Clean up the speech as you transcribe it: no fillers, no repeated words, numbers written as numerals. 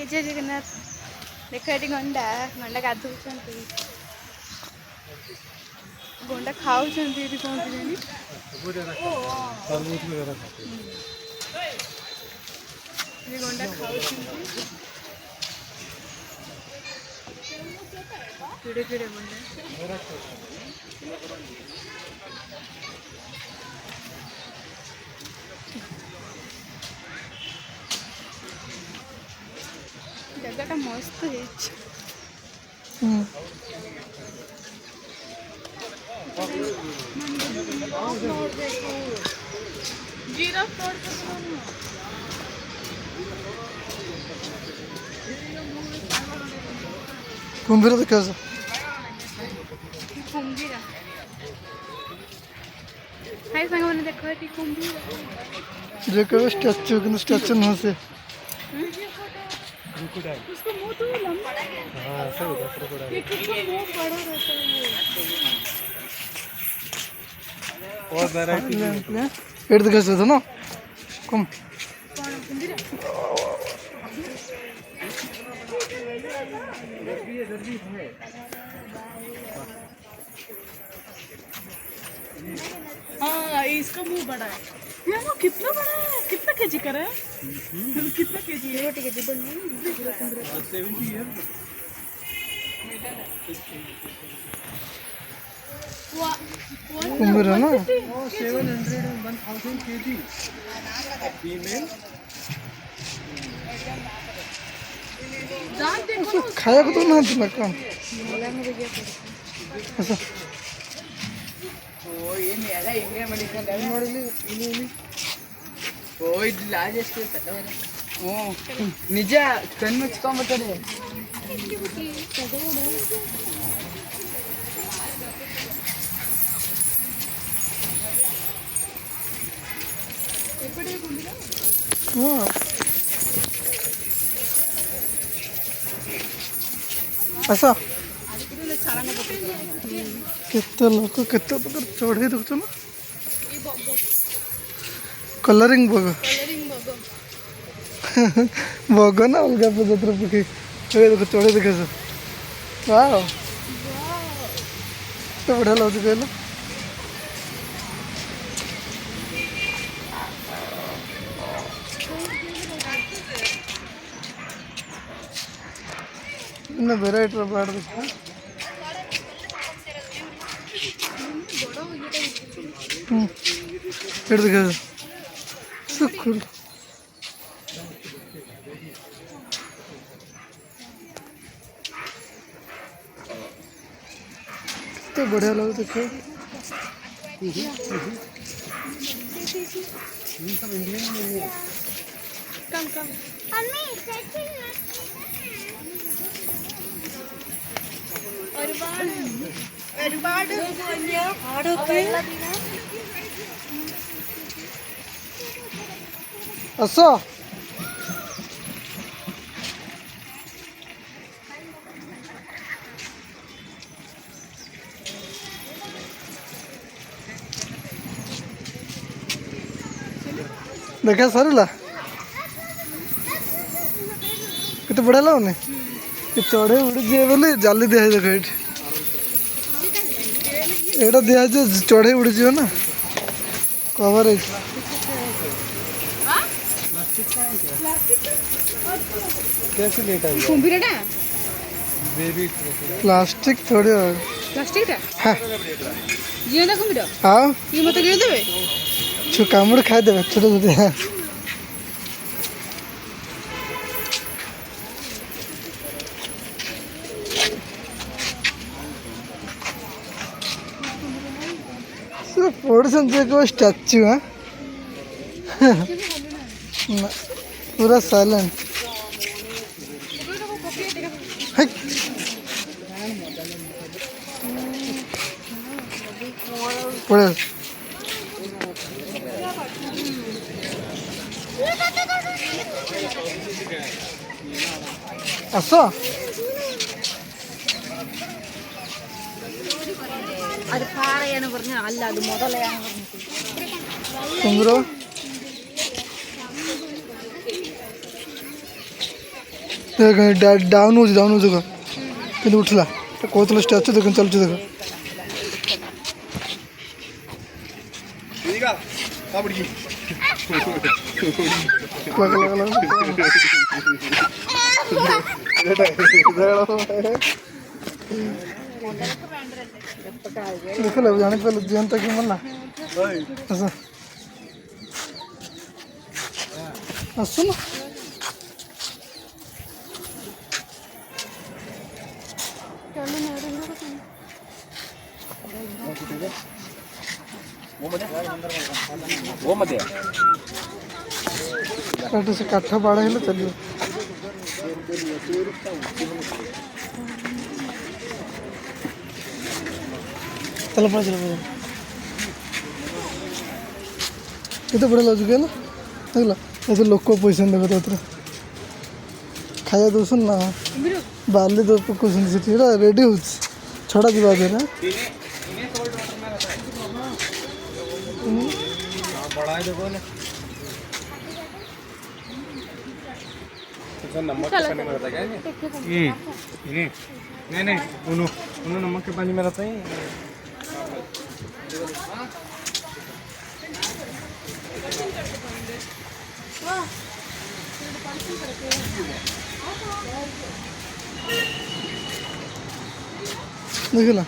जय जगन्नाथ देख ये गंडा गंडा गाधु गंडा खाऊ कौन गंडा खाऊ किड़े किड़े गंडा जगह मस्त है कुंभीर देखा कुंभीर हाय संग मैंने देखा है कुंभीर देखो स्टैचू किंतु स्टैचू न से उसका मुंह तो लंबा है हां सही है क्रोकोडाइल ये कितना मुंह बड़ा रहता है और वैरायटी एट देखा था ना कम कौन कुंभीर हाँ इसका मुंह बड़ा है यार वो कितना बड़ा है कितना केजी का है कितना केजी है 70 केजी कुंभीर है ना 700 kg फीमेल खाया को तो ना दिला काम ऐसा ಓ ಏನು ಎಲ್ಲ ಹಿಂಗೆ ಮಾಡಿಕೊಂಡು ನೋಡಲಿ ಇಲ್ಲಿ ಓ ಇದು ಲಾಜ್ ಎಷ್ಟು ತಟ್ಟವರೆ ನಿಜ ಕಣ್ಣು ಮುಚ್ಕೊಂಡ್ಬಿಟ್ಟದೆ ऐसा केते लोक केते प्रकार चढ़े देखुछ ना कलरिंग बग बग ना अलग प्रजातिर पके देख चढ़े देखे वाह तो बढ़िया लगुच कहल वेराइटी बाड़ देखा देखा सुकुल तो बढ़िया लगे देखो कम कम असो देखा सर केते बढ़िया लगुनि चढ़े उड़ी जाए बोले जाली दिया देख ये दिया चढ़े उड़ी जाए ना कवर कैसे लेटा है कुंभीरटा बेबी प्लास्टिक थोड़ी प्लास्टिकटा हाँ जियो ना कुंभीर हाँ ये मत गिर देबे छु कामुड़ खाई देवे छोटे छोटे हाँ स्टैचू है पूरा साइलेंट पड़े असो അത് പാറയാണ് പറഞ്ഞ അല്ല അത് മുതലയാണ് കുമ്പറോ डाउन हो जाएगा कि उठला तो कहते स्टाचू देख चलुच देख देखल जाने पे जीवन तक मरना आसुन से काठ बाड़ा हेले चलिए चलो पड़ा ये बड़ा लजुक है ना देखला ये लोक पैसा देखे तो खाया दौन ना बाली दो पकड़ रेडी हो छड़ा दिवा दे ना नमक के पानी में रहता क्या नहीं उन्होंने नमक के पानी में रहता ही देखला